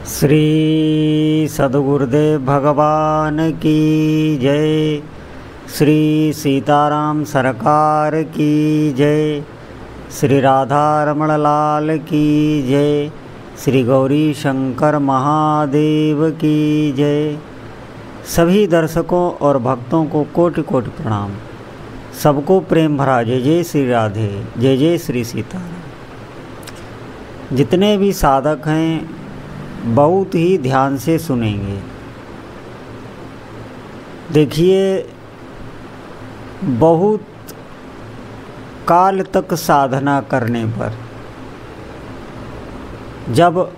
श्री सद्गुरुदेव भगवान की जय। श्री सीताराम सरकार की जय। श्री राधा रमण लाल की जय। श्री गौरी शंकर महादेव की जय। सभी दर्शकों और भक्तों को कोटि कोटि प्रणाम। सबको प्रेम भरा जय जय श्री राधे, जय जय श्री सीताराम। जितने भी साधक हैं बहुत ही ध्यान से सुनेंगे। देखिए, बहुत काल तक साधना करने पर जब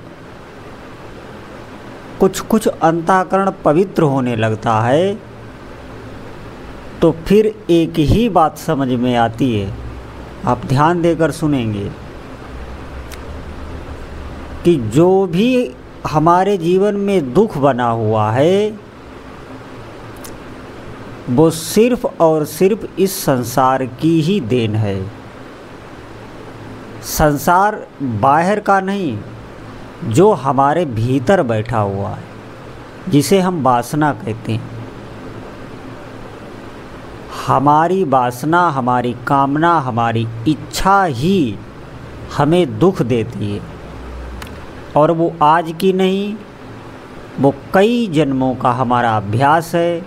कुछ अंतःकरण पवित्र होने लगता है तो फिर एक ही बात समझ में आती है। आप ध्यान देकर सुनेंगे कि जो भी हमारे जीवन में दुख बना हुआ है वो सिर्फ और सिर्फ इस संसार की ही देन है। संसार बाहर का नहीं, जो हमारे भीतर बैठा हुआ है, जिसे हम वासना कहते हैं। हमारी वासना, हमारी कामना, हमारी इच्छा ही हमें दुख देती है। और वो आज की नहीं, वो कई जन्मों का हमारा अभ्यास है,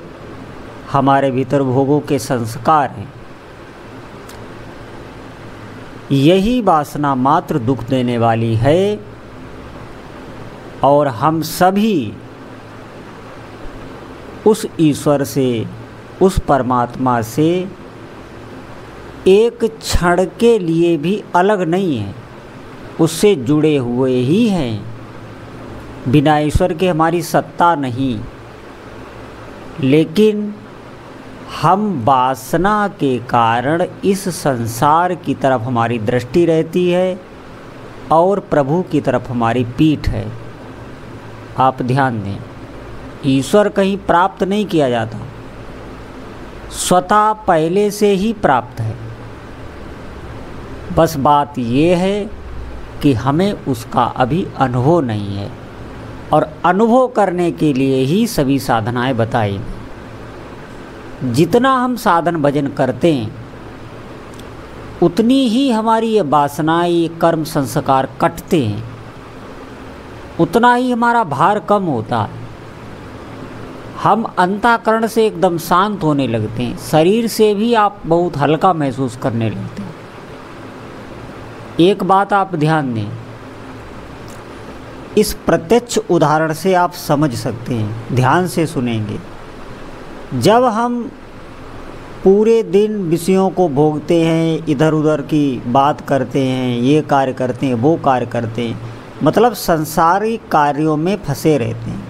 हमारे भीतर भोगों के संस्कार हैं। यही वासना मात्र दुख देने वाली है। और हम सभी उस ईश्वर से, उस परमात्मा से एक क्षण के लिए भी अलग नहीं हैं, उससे जुड़े हुए ही हैं। बिना ईश्वर के हमारी सत्ता नहीं। लेकिन हम वासना के कारण इस संसार की तरफ हमारी दृष्टि रहती है और प्रभु की तरफ हमारी पीठ है। आप ध्यान दें, ईश्वर कहीं प्राप्त नहीं किया जाता, स्वतः पहले से ही प्राप्त है। बस बात ये है कि हमें उसका अभी अनुभव नहीं है, और अनुभव करने के लिए ही सभी साधनाएं बताई। जितना हम साधन भजन करते हैं उतनी ही हमारी ये वासनाएं, ये कर्म संस्कार कटते हैं, उतना ही हमारा भार कम होता है। हम अंतःकरण से एकदम शांत होने लगते हैं, शरीर से भी आप बहुत हल्का महसूस करने लगते हैं। एक बात आप ध्यान दें, इस प्रत्यक्ष उदाहरण से आप समझ सकते हैं, ध्यान से सुनेंगे। जब हम पूरे दिन विषयों को भोगते हैं, इधर उधर की बात करते हैं, ये कार्य करते हैं, वो कार्य करते हैं, मतलब सांसारिक कार्यों में फंसे रहते हैं,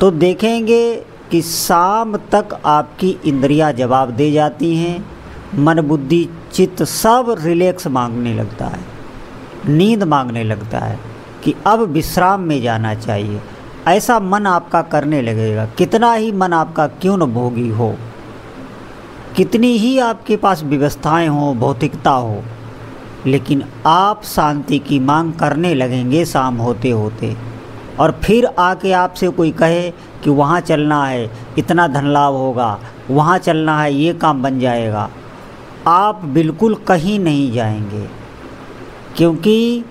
तो देखेंगे कि शाम तक आपकी इंद्रियां जवाब दे जाती हैं। मन बुद्धि चित्त सब रिलैक्स मांगने लगता है, नींद मांगने लगता है कि अब विश्राम में जाना चाहिए। ऐसा मन आपका करने लगेगा। कितना ही मन आपका क्यों न भोगी हो, कितनी ही आपके पास व्यवस्थाएं हो, भौतिकता हो, लेकिन आप शांति की मांग करने लगेंगे शाम होते होते। और फिर आके आपसे कोई कहे कि वहाँ चलना है, इतना धन लाभ होगा, वहाँ चलना है, ये काम बन जाएगा, आप बिल्कुल कहीं नहीं जाएंगे, क्योंकि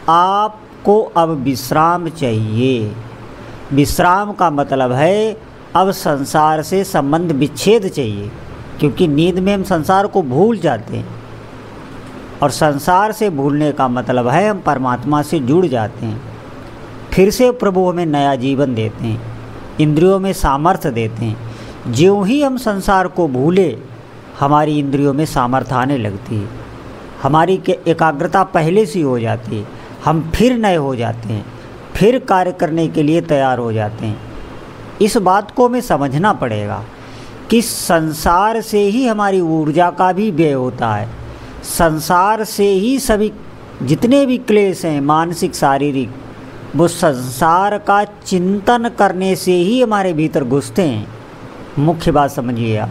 आपको अब विश्राम चाहिए। विश्राम का मतलब है अब संसार से संबंध विच्छेद चाहिए, क्योंकि नींद में हम संसार को भूल जाते हैं, और संसार से भूलने का मतलब है हम परमात्मा से जुड़ जाते हैं। फिर से प्रभु हमें नया जीवन देते हैं, इंद्रियों में सामर्थ्य देते हैं। ज्यों ही हम संसार को भूले, हमारी इंद्रियों में सामर्थ्य आने लगती है, हमारी एकाग्रता पहले से हो जाती है, हम फिर नए हो जाते हैं, फिर कार्य करने के लिए तैयार हो जाते हैं। इस बात को हमें समझना पड़ेगा कि संसार से ही हमारी ऊर्जा का भी व्यय होता है। संसार से ही सभी जितने भी क्लेश हैं, मानसिक शारीरिक, वो संसार का चिंतन करने से ही हमारे भीतर घुसते हैं। मुख्य बात समझिए आप।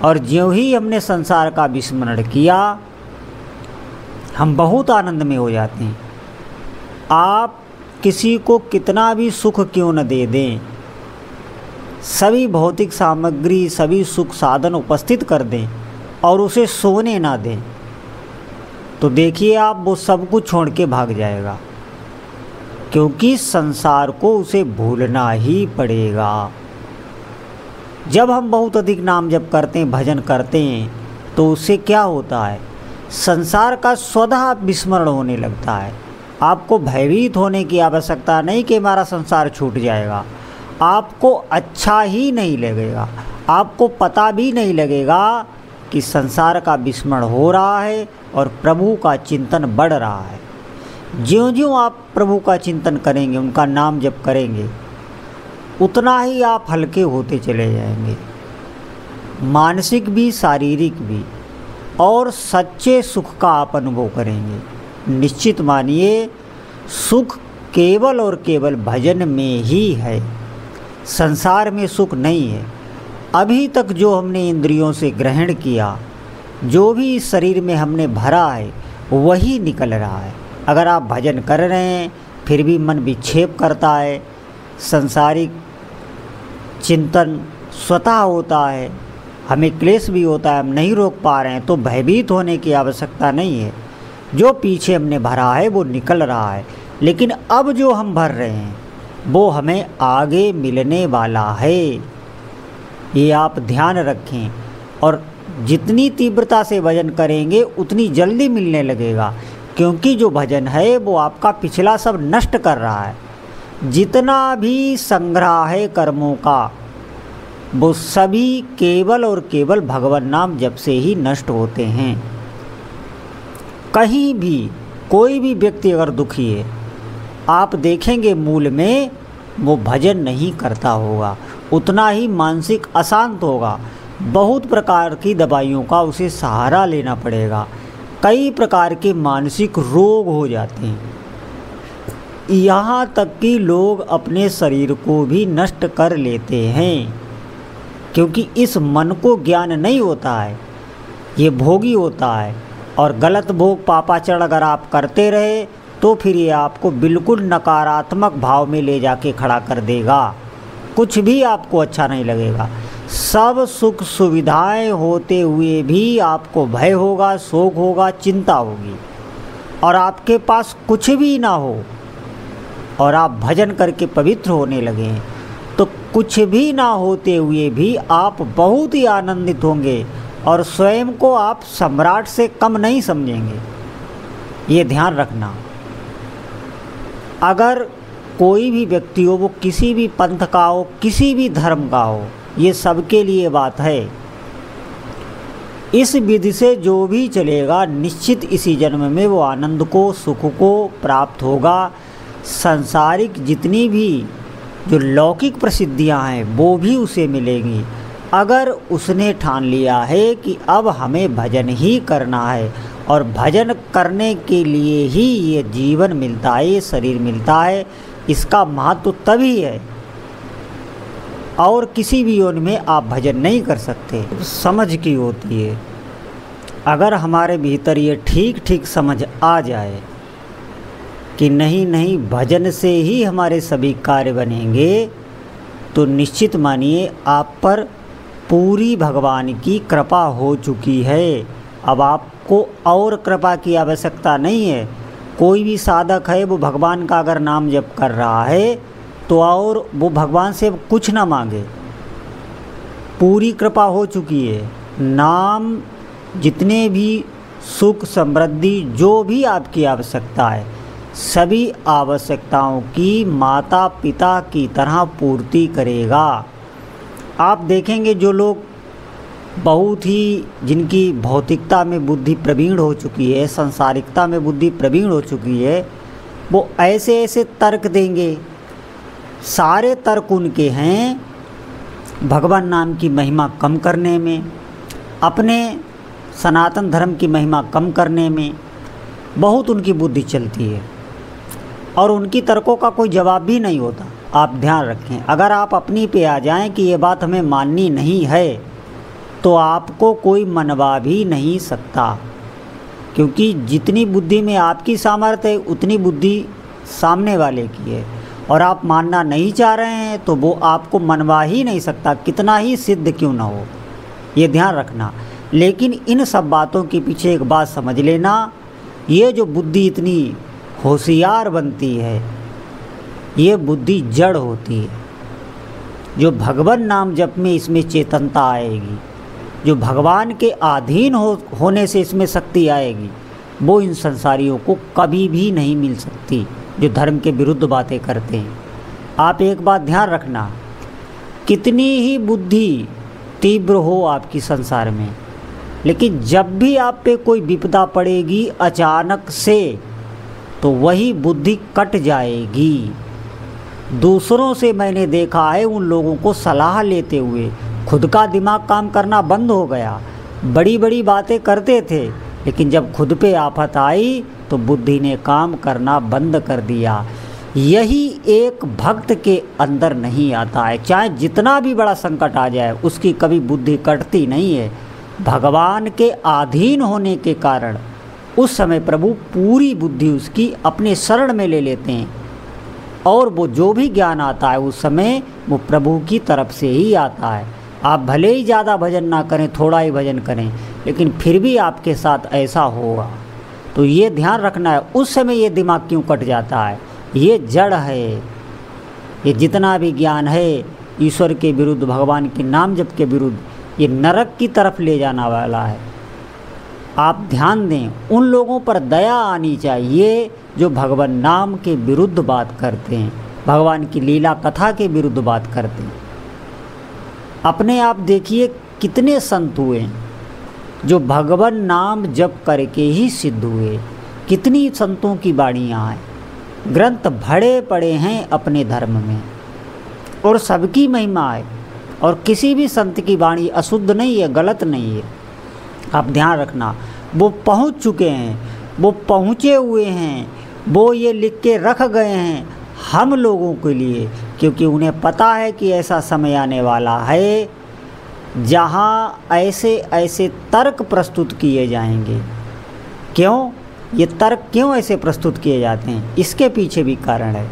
और ज्यों ही हमने संसार का विस्मरण किया, हम बहुत आनंद में हो जाते हैं। आप किसी को कितना भी सुख क्यों न दे दें, सभी भौतिक सामग्री, सभी सुख साधन उपस्थित कर दें और उसे सोने ना दें, तो देखिए आप वो सब कुछ छोड़ के भाग जाएगा, क्योंकि संसार को उसे भूलना ही पड़ेगा। जब हम बहुत अधिक नाम जप करते हैं, भजन करते हैं, तो उससे क्या होता है, संसार का स्वतः विस्मरण होने लगता है। आपको भयभीत होने की आवश्यकता नहीं कि हमारा संसार छूट जाएगा। आपको अच्छा ही नहीं लगेगा, आपको पता भी नहीं लगेगा कि संसार का विस्मरण हो रहा है और प्रभु का चिंतन बढ़ रहा है। ज्यों-ज्यों आप प्रभु का चिंतन करेंगे, उनका नाम जप करेंगे, उतना ही आप हल्के होते चले जाएंगे, मानसिक भी शारीरिक भी, और सच्चे सुख का आप अनुभव करेंगे। निश्चित मानिए, सुख केवल और केवल भजन में ही है, संसार में सुख नहीं है। अभी तक जो हमने इंद्रियों से ग्रहण किया, जो भी इस शरीर में हमने भरा है, वही निकल रहा है। अगर आप भजन कर रहे हैं फिर भी मन विक्षेप करता है, संसारिक चिंतन स्वतः होता है, हमें क्लेश भी होता है, हम नहीं रोक पा रहे हैं, तो भयभीत होने की आवश्यकता नहीं है। जो पीछे हमने भरा है वो निकल रहा है, लेकिन अब जो हम भर रहे हैं वो हमें आगे मिलने वाला है, ये आप ध्यान रखें। और जितनी तीव्रता से भजन करेंगे उतनी जल्दी मिलने लगेगा, क्योंकि जो भजन है वो आपका पिछला सब नष्ट कर रहा है। जितना भी संग्रह है कर्मों का, वो सभी केवल और केवल भगवान नाम जप से ही नष्ट होते हैं। कहीं भी कोई भी व्यक्ति अगर दुखी है, आप देखेंगे मूल में वो भजन नहीं करता होगा, उतना ही मानसिक अशांत होगा, बहुत प्रकार की दवाइयों का उसे सहारा लेना पड़ेगा, कई प्रकार के मानसिक रोग हो जाते हैं, यहाँ तक कि लोग अपने शरीर को भी नष्ट कर लेते हैं, क्योंकि इस मन को ज्ञान नहीं होता है, ये भोगी होता है। और गलत भोग पापाचरण अगर आप करते रहे तो फिर ये आपको बिल्कुल नकारात्मक भाव में ले जाके खड़ा कर देगा, कुछ भी आपको अच्छा नहीं लगेगा। सब सुख सुविधाएं होते हुए भी आपको भय होगा, शोक होगा, चिंता होगी, और आपके पास कुछ भी ना हो और आप भजन करके पवित्र होने लगे हैं, तो कुछ भी ना होते हुए भी आप बहुत ही आनंदित होंगे और स्वयं को आप सम्राट से कम नहीं समझेंगे। ये ध्यान रखना। अगर कोई भी व्यक्ति हो, वो किसी भी पंथ का हो, किसी भी धर्म का हो, ये सबके लिए बात है। इस विधि से जो भी चलेगा, निश्चित इसी जन्म में वो आनंद को, सुख को प्राप्त होगा। सांसारिक जितनी भी जो लौकिक प्रसिद्धियां हैं वो भी उसे मिलेंगी, अगर उसने ठान लिया है कि अब हमें भजन ही करना है और भजन करने के लिए ही ये जीवन मिलता है, ये शरीर मिलता है। इसका महत्व तभी है, और किसी भी योनि में आप भजन नहीं कर सकते। समझ की होती है। अगर हमारे भीतर ये ठीक ठीक समझ आ जाए कि नहीं नहीं भजन से ही हमारे सभी कार्य बनेंगे, तो निश्चित मानिए आप पर पूरी भगवान की कृपा हो चुकी है। अब आपको और कृपा की आवश्यकता नहीं है। कोई भी साधक है, वो भगवान का अगर नाम जप कर रहा है तो और वो भगवान से कुछ ना मांगे, पूरी कृपा हो चुकी है। नाम, जितने भी सुख समृद्धि, जो भी आपकी आवश्यकता है, सभी आवश्यकताओं की माता पिता की तरह पूर्ति करेगा। आप देखेंगे जो लोग बहुत ही, जिनकी भौतिकता में बुद्धि प्रवीण हो चुकी है, संसारिकता में बुद्धि प्रवीण हो चुकी है, वो ऐसे ऐसे तर्क देंगे। सारे तर्क उनके हैं भगवान नाम की महिमा कम करने में, अपने सनातन धर्म की महिमा कम करने में बहुत उनकी बुद्धि चलती है, और उनकी तर्कों का कोई जवाब भी नहीं होता। आप ध्यान रखें, अगर आप अपनी पे आ जाएं कि ये बात हमें माननी नहीं है, तो आपको कोई मनवा भी नहीं सकता, क्योंकि जितनी बुद्धि में आपकी सामर्थ्य है उतनी बुद्धि सामने वाले की है और आप मानना नहीं चाह रहे हैं तो वो आपको मनवा ही नहीं सकता, कितना ही सिद्ध क्यों ना हो, ये ध्यान रखना। लेकिन इन सब बातों के पीछे एक बात समझ लेना, ये जो बुद्धि इतनी होशियार बनती है, ये बुद्धि जड़ होती है। जो भगवान नाम जप में इसमें चेतनता आएगी, जो भगवान के अधीन होने से इसमें शक्ति आएगी, वो इन संसारियों को कभी भी नहीं मिल सकती जो धर्म के विरुद्ध बातें करते हैं। आप एक बात ध्यान रखना, कितनी ही बुद्धि तीव्र हो आपकी संसार में, लेकिन जब भी आप पे कोई विपदा पड़ेगी अचानक से, तो वही बुद्धि कट जाएगी। दूसरों से मैंने देखा है उन लोगों को सलाह लेते हुए खुद का दिमाग काम करना बंद हो गया। बड़ी बड़ी बातें करते थे, लेकिन जब खुद पे आफत आई तो बुद्धि ने काम करना बंद कर दिया। यही एक भक्त के अंदर नहीं आता है, चाहे जितना भी बड़ा संकट आ जाए उसकी कभी बुद्धि कटती नहीं है। भगवान के अधीन होने के कारण उस समय प्रभु पूरी बुद्धि उसकी अपने शरण में ले लेते हैं, और वो जो भी ज्ञान आता है उस समय वो प्रभु की तरफ से ही आता है। आप भले ही ज़्यादा भजन ना करें, थोड़ा ही भजन करें, लेकिन फिर भी आपके साथ ऐसा होगा। तो ये ध्यान रखना है, उस समय ये दिमाग क्यों कट जाता है, ये जड़ है। ये जितना भी ज्ञान है ईश्वर के विरुद्ध, भगवान के नाम जप के विरुद्ध, ये नरक की तरफ ले जाने वाला है। आप ध्यान दें, उन लोगों पर दया आनी चाहिए जो भगवान नाम के विरुद्ध बात करते हैं, भगवान की लीला कथा के विरुद्ध बात करते हैं। अपने आप देखिए कितने संत हुए जो भगवान नाम जप करके ही सिद्ध हुए। कितनी संतों की वाणियाँ हैं, ग्रंथ भरे पड़े हैं अपने धर्म में, और सबकी महिमा है, और किसी भी संत की वाणी अशुद्ध नहीं है, गलत नहीं है। आप ध्यान रखना, वो पहुंच चुके हैं, वो पहुंचे हुए हैं, वो ये लिख के रख गए हैं हम लोगों के लिए, क्योंकि उन्हें पता है कि ऐसा समय आने वाला है जहाँ ऐसे ऐसे तर्क प्रस्तुत किए जाएंगे। क्यों ये तर्क क्यों ऐसे प्रस्तुत किए जाते हैं, इसके पीछे भी कारण है।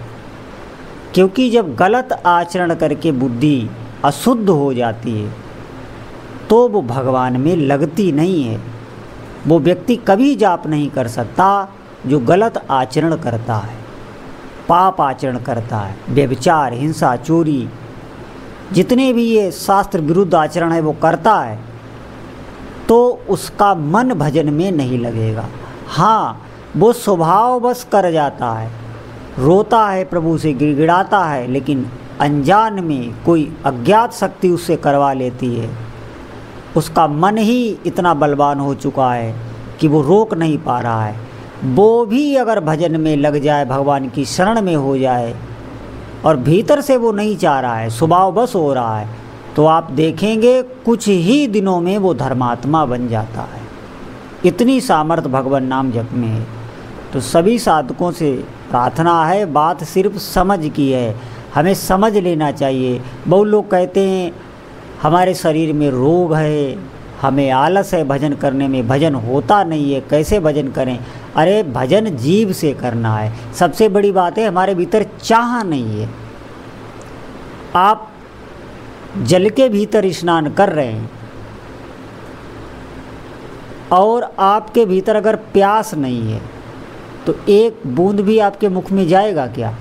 क्योंकि जब गलत आचरण करके बुद्धि अशुद्ध हो जाती है तो वो भगवान में लगती नहीं है। वो व्यक्ति कभी जाप नहीं कर सकता जो गलत आचरण करता है, पाप आचरण करता है, व्यभिचार, हिंसा, चोरी, जितने भी ये शास्त्र विरुद्ध आचरण है वो करता है, तो उसका मन भजन में नहीं लगेगा। हाँ, वो स्वभाव बस कर जाता है, रोता है, प्रभु से गिड़गिड़ाता है, लेकिन अनजान में कोई अज्ञात शक्ति उससे करवा लेती है। उसका मन ही इतना बलवान हो चुका है कि वो रोक नहीं पा रहा है। वो भी अगर भजन में लग जाए, भगवान की शरण में हो जाए, और भीतर से वो नहीं चाह रहा है, स्वभाव बस हो रहा है, तो आप देखेंगे कुछ ही दिनों में वो धर्मात्मा बन जाता है। इतनी सामर्थ्य भगवान नाम जप में है। तो सभी साधकों से प्रार्थना है, बात सिर्फ समझ की है, हमें समझ लेना चाहिए। बहुत लोग कहते हैं हमारे शरीर में रोग है, हमें आलस है भजन करने में, भजन होता नहीं है, कैसे भजन करें। अरे भजन जीव से करना है। सबसे बड़ी बात है हमारे भीतर चाह नहीं है। आप जल के भीतर स्नान कर रहे हैं और आपके भीतर अगर प्यास नहीं है तो एक बूंद भी आपके मुख में जाएगा क्या?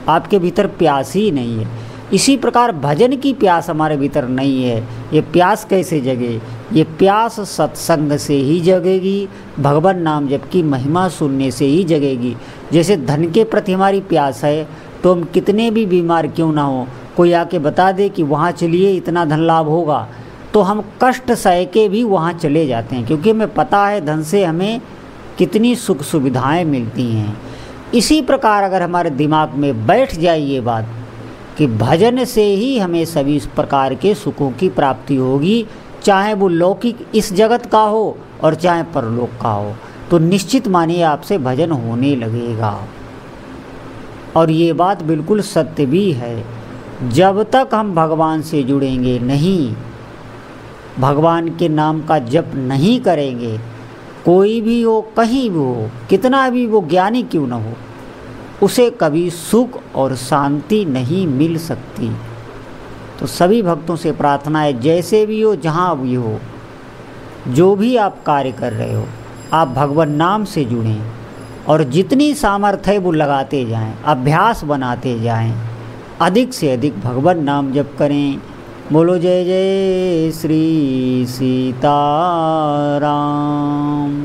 आपके भीतर प्यास ही नहीं है। इसी प्रकार भजन की प्यास हमारे भीतर नहीं है। ये प्यास कैसे जगे? ये प्यास सत्संग से ही जगेगी, भगवान नाम जप की महिमा सुनने से ही जगेगी। जैसे धन के प्रति हमारी प्यास है तो हम कितने भी बीमार क्यों ना हो, कोई आके बता दे कि वहाँ चलिए इतना धन लाभ होगा, तो हम कष्ट सह के भी वहाँ चले जाते हैं, क्योंकि हमें पता है धन से हमें कितनी सुख सुविधाएं मिलती हैं। इसी प्रकार अगर हमारे दिमाग में बैठ जाए ये बात कि भजन से ही हमें सभी इस प्रकार के सुखों की प्राप्ति होगी, चाहे वो लौकिक इस जगत का हो और चाहे परलोक का हो, तो निश्चित मानिए आपसे भजन होने लगेगा। और ये बात बिल्कुल सत्य भी है। जब तक हम भगवान से जुड़ेंगे नहीं, भगवान के नाम का जप नहीं करेंगे, कोई भी हो, कहीं भी हो, कितना भी वो ज्ञानी क्यों न हो, उसे कभी सुख और शांति नहीं मिल सकती। तो सभी भक्तों से प्रार्थना है, जैसे भी हो, जहाँ भी हो, जो भी आप कार्य कर रहे हो, आप भगवान नाम से जुड़ें और जितनी सामर्थ्य है वो लगाते जाएं, अभ्यास बनाते जाएं, अधिक से अधिक भगवान नाम जप करें। बोलो जय जय श्री सीताराम।